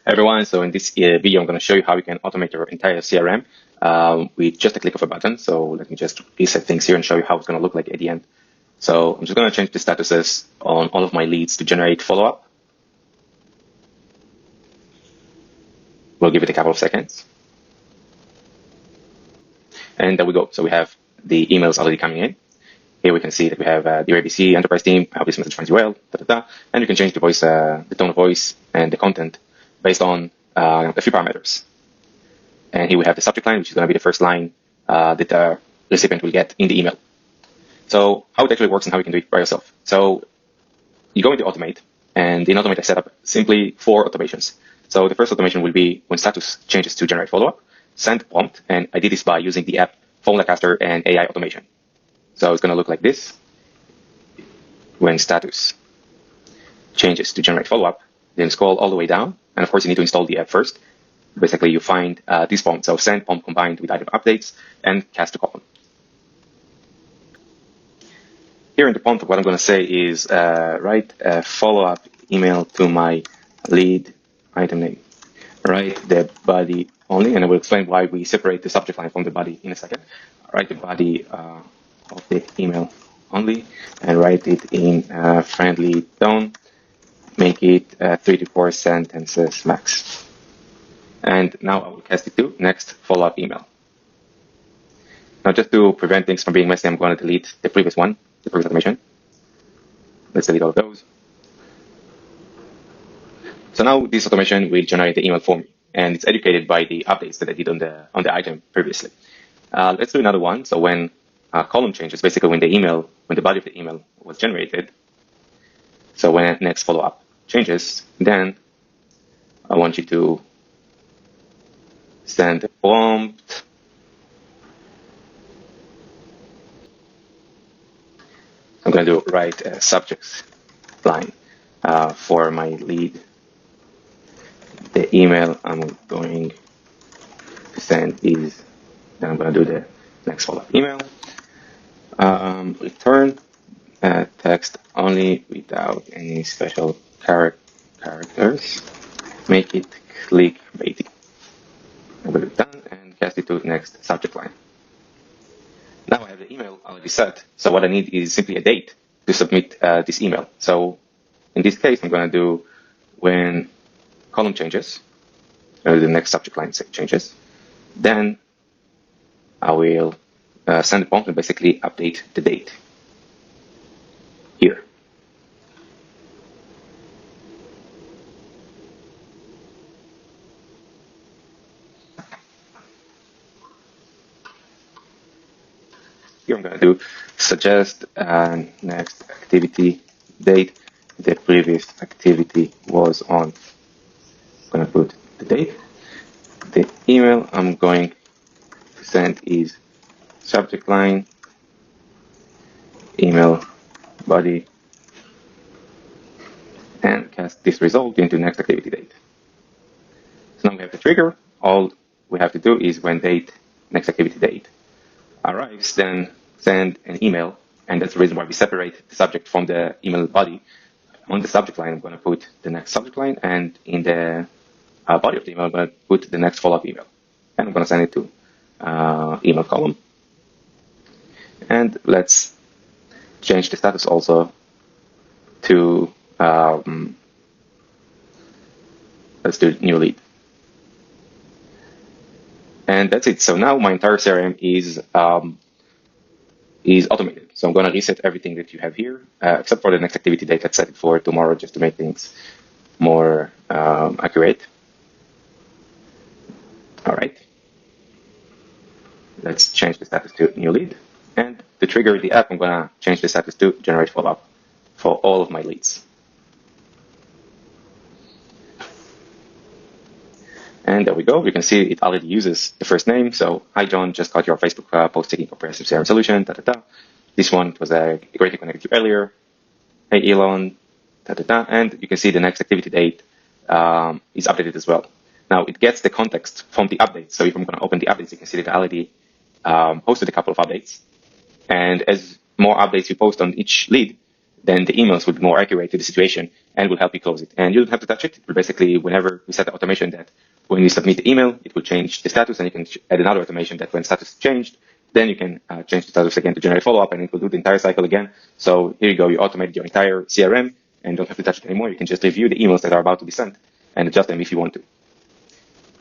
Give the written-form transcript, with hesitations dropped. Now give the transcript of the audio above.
Hey everyone, so in this video, I'm going to show you how you can automate your entire CRM with just a click of a button. So let me just reset things here and show you how it's going to look like at the end. So I'm just going to change the statuses on all of my leads to generate follow-up. We'll give it a couple of seconds. And there we go. So we have the emails already coming in. Here we can see that we have Dear ABC Enterprise Team, I hope this message finds you well, and you can change the voice, the tone of voice and the content based on a few parameters. And here we have the subject line, which is going to be the first line that the recipient will get in the email. So how it actually works and how you can do it by yourself. So you go into Automate, and in Automate I set up simply 4 automations. So the first automation will be when status changes to generate follow-up, send prompt, and I did this by using the app Formulacaster and AI automation. So it's going to look like this. When status changes to generate follow-up, then scroll all the way down. And of course, you need to install the app first. Basically, you find this prompt. So send prompt combined with item updates and cast to column. Here in the prompt, what I'm going to say is write a follow-up email to my lead item name. Write the body only, and I will explain why we separate the subject line from the body in a second. Write the body of the email only, and write it in a friendly tone. Make it 3 to 4 sentences max. And now I will cast it to next follow-up email. Now, just to prevent things from being messy, I'm going to delete the previous one, the previous automation. Let's delete all of those. So now this automation will generate the email for me, and it's educated by the updates that I did on the item previously. Let's do another one. So when column changes, basically when the body of the email was generated. So when next follow-up changes, then I want you to send a prompt. I'm going to write a subject line for my lead. The email I'm going to send is, then I'm going to do the next follow-up email. Return text only without any special characters. Make it clickbaity. I'm going to be done and cast it to the next subject line. Now I have the email already set. So what I need is simply a date to submit this email. So in this case, I'm going to do when column changes, the next subject line changes, then I will send a prompt and basically update the date here. Here I'm going to do suggest next activity date. The previous activity was on. I'm going to put the date. The email I'm going to send is subject line, email body, and cast this result into next activity date. So now we have the trigger. All we have to do is when date, next activity date arrives, then send an email. And that's the reason why we separate the subject from the email body. On the subject line, I'm going to put the next subject line, and in the body of the email, I'm going to put the next follow-up email. And I'm going to send it to email column. And let's change the status also to, let's do new lead. And that's it. So now my entire CRM is automated. So I'm going to reset everything that you have here, except for the next activity date. Let's set it for tomorrow just to make things more accurate. All right. Let's change the status to new lead. And to trigger the app, I'm going to change the status to generate follow-up for all of my leads. And there we go. You can see it already uses the first name. So, hi, John, just got your Facebook post taking comprehensive CRM solution. This one was greatly connected to earlier. Hey, Elon. And you can see the next activity date is updated as well. Now, it gets the context from the updates. So if I'm going to open the updates, you can see that I already posted a couple of updates. And as more updates you post on each lead, then the emails will be more accurate to the situation and will help you close it. And you don't have to touch it. Basically, whenever we set the automation that when you submit the email, it will change the status, and you can add another automation that when status changed, then you can change the status again to generate follow-up, and it will do the entire cycle again. So here you go, you automated your entire CRM and don't have to touch it anymore. You can just review the emails that are about to be sent and adjust them if you want to.